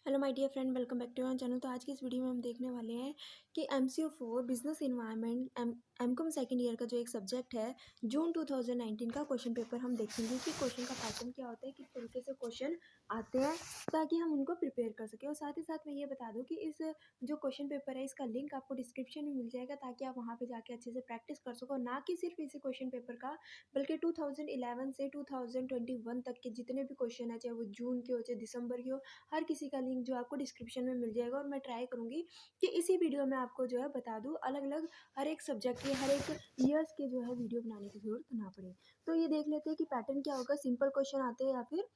Hello my dear friend, welcome back to our channel. तो आज की इस वीडियो में हम देखने वाले हैं कि MCO4 business environment MCom second year का जो एक सब्जेक्ट है जून 2019 का क्वेश्चन पेपर हम देखेंगे कि क्वेश्चन का पैटर्न क्या होता है, किस तरीके से क्वेश्चन आते हैं ताकि हम उनको प्रिपेयर कर सकें। और साथ ही साथ मैं ये बता दूं कि इस जो क्वेश्चन पेपर है इसका लिंक आपको डिस्क्रिप्शन में मिल जाएगा ताकि आप वहाँ पर जाके अच्छे से प्रैक्टिस कर सको, ना कि सिर्फ इसी क्वेश्चन पेपर का बल्कि 2011 से 2021 तक के जितने भी क्वेश्चन है, चाहे वो जून के हो चाहे दिसंबर के हो, हर किसी का लिंक जो आपको डिस्क्रिप्शन में मिल जाएगा। और मैं ट्राई करूँगी कि इसी वीडियो में आपको जो है बता दूँ अलग अलग हर एक सब्जेक्ट के हर एक ईयर्स के जो है वीडियो बनाने की ज़रूरत ना पड़े। तो ये देख लेते हैं कि पैटर्न क्या होगा, सिंपल क्वेश्चन आते हैं या फिर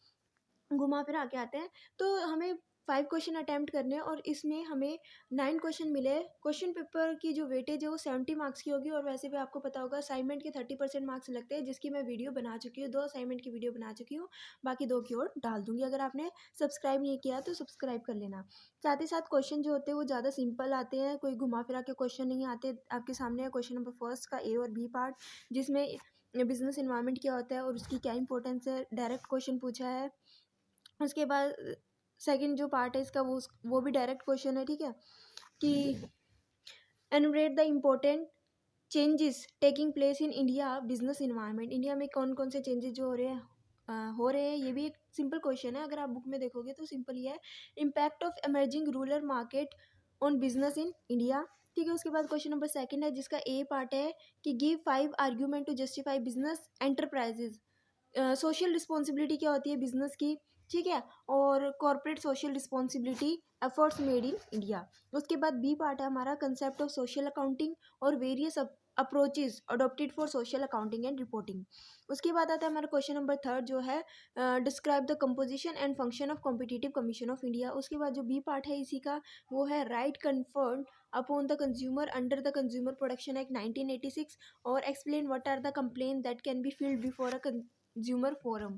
घुमा फिरा के आते हैं। तो हमें 5 क्वेश्चन अटेम्प्ट करने हैं और इसमें हमें 9 क्वेश्चन मिले। क्वेश्चन पेपर की जो वेटेज है वो 70 मार्क्स की होगी। और वैसे भी आपको पता होगा असाइनमेंट के 30% मार्क्स लगते हैं, जिसकी मैं वीडियो बना चुकी हूँ, 2 असाइनमेंट की वीडियो बना चुकी हूँ, बाकी 2 की और डाल दूँगी। अगर आपने सब्सक्राइब नहीं किया तो सब्सक्राइब कर लेना। साथ ही साथ क्वेश्चन जो होते हैं वो ज़्यादा सिंपल आते हैं, कोई घुमा फिरा के क्वेश्चन नहीं आते। आपके सामने है क्वेश्चन नंबर फर्स्ट का ए और बी पार्ट, जिसमें बिजनेस इन्वायरमेंट क्या होता है और उसकी क्या इंपॉर्टेंस है, डायरेक्ट क्वेश्चन पूछा है। उसके बाद सेकंड जो पार्ट है इसका वो भी डायरेक्ट क्वेश्चन है, ठीक है, कि enumerate the important changes taking place in India business environment. India में कौन कौन से चेंजेस जो हो रहे हैं, ये भी एक सिंपल क्वेश्चन है। अगर आप बुक में देखोगे तो सिंपल ही है। Impact of emerging rural market on business in India, ठीक है। उसके बाद क्वेश्चन नंबर सेकंड है जिसका ए पार्ट है कि give 5 argument to justify business enterprises. Social responsibility क्या होती है बिजनेस की, ठीक है, और corporate social responsibility efforts made in India. उसके बाद बी पार्ट है हमारा कंसेप्ट ऑफ सोशल अकाउंटिंग और various approaches adopted for social accounting and reporting. उसके बाद आता है हमारा क्वेश्चन नंबर थर्ड जो है describe the composition and function of competitive commission of India. उसके बाद जो बी पार्ट है इसी का वो है right conferred upon the consumer under the consumer protection act 1986 और explain what are the complain that can be filed before a consumer forum.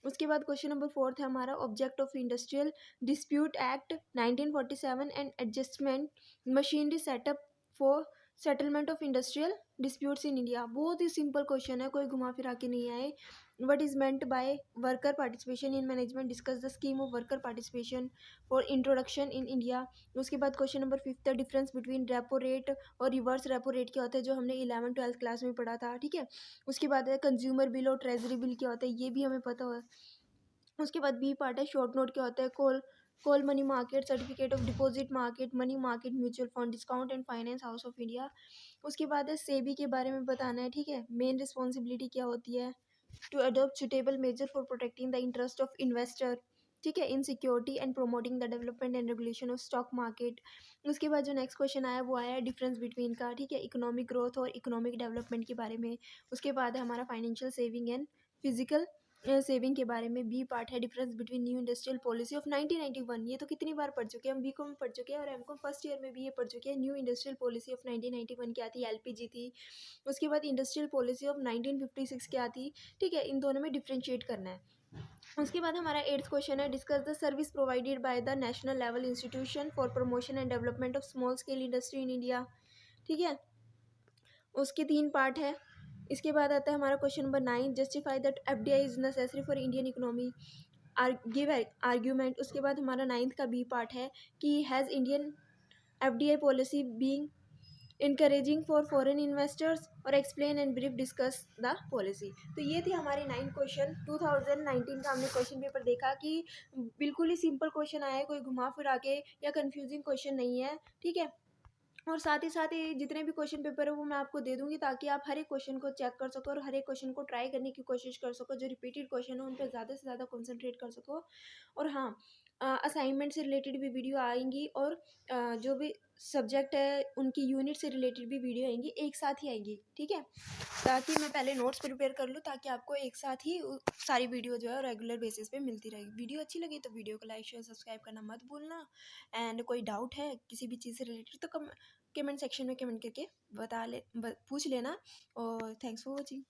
उसके बाद क्वेश्चन नंबर फोर्थ है हमारा object of industrial dispute act 1947 and adjustment machinery set up for settlement of industrial disputes in India. बहुत ही simple question है, कोई घुमा फिरा के नहीं आए। What is meant by worker participation in management, discuss the scheme of worker participation for introduction in India. उसके बाद क्वेश्चन नंबर फिफ्थ है डिफरेंस बिटवीन रेपो रेट और रिवर्स रेपो रेट क्या होता है, जो हमने 11th-12th क्लास में पढ़ा था, ठीक है। उसके बाद है कंज्यूमर बिल और ट्रेजरी बिल क्या होता है, ये भी हमें पता है। उसके बाद बी पार्ट है शॉर्ट नोट क्या होता है, call money market, certificate of deposit market, money market, mutual fund, discount and finance house of India. उसके बाद है सेबी के बारे में बताना है, ठीक है। मेन रिस्पॉन्सिबिलिटी क्या होती है, to adopt suitable measure for protecting the interest of investor, ठीक है, in security and promoting the development and regulation of stock market. उसके बाद जो नेक्स्ट क्वेश्चन आया वो आया डिफरेंस बिटवीन का, ठीक है, इकोनॉमिक ग्रोथ और इकोनॉमिक डेवलपमेंट के बारे में। उसके बाद है हमारा financial saving and physical saving के बारे में। बी पार्ट है difference between new industrial policy of 1991, ये तो कितनी बार पढ़ चुके हैं हम, बीकॉम में पढ़ चुके हैं और एमकॉम फर्स्ट ईयर में भी ये पढ़ चुके हैं। न्यू इंडस्ट्रियल पॉलिसी ऑफ 1991 क्या थी, एलपीजी थी। उसके बाद इंडस्ट्रियल पॉलिसी ऑफ 1956 क्या थी, ठीक है, इन दोनों में डिफ्रेंशिएट करना है। उसके बाद हमारा 8th क्वेश्चन है discuss the service provided by the national level institution for promotion and development of small scale industry in India, ठीक है। उसके 3 पार्ट है। इसके बाद आता है हमारा question number 9 justify that FDI is necessary for Indian economy, give argument. उसके बाद हमारा 9th का बी पार्ट है कि has Indian FDI policy being encouraging for foreign investors और explain and brief discuss the policy. तो ये थी हमारी 9 क्वेश्चन 2019 का। हमने क्वेश्चन पेपर देखा कि बिल्कुल ही सिंपल क्वेश्चन आया है, कोई घुमा फिरा के या कंफ्यूजिंग क्वेश्चन नहीं है, ठीक है। और साथ ही जितने भी क्वेश्चन पेपर है वो मैं आपको दे दूंगी ताकि आप हर एक क्वेश्चन को चेक कर सको और हर एक क्वेश्चन को ट्राई करने की कोशिश कर सको। जो रिपीटेड क्वेश्चन है उन पर ज़्यादा से ज़्यादा कॉन्सेंट्रेट कर सको। और हाँ, असाइनमेंट से रिलेटेड भी वीडियो आएंगी और जो भी सब्जेक्ट है उनकी यूनिट से रिलेटेड भी वीडियो आएंगी, एक साथ ही आएंगी, ठीक है, ताकि मैं पहले नोट्स प्रिपेयर कर लूँ ताकि आपको एक साथ ही सारी वीडियो जो है रेगुलर बेसिस पे मिलती रहेगी। वीडियो अच्छी लगी तो वीडियो को लाइक शेयर सब्सक्राइब करना मत भूलना। एंड कोई डाउट है किसी भी चीज़ से रिलेटेड तो कमेंट सेक्शन में कमेंट करके पूछ लेना। और थैंक्स फॉर वॉचिंग।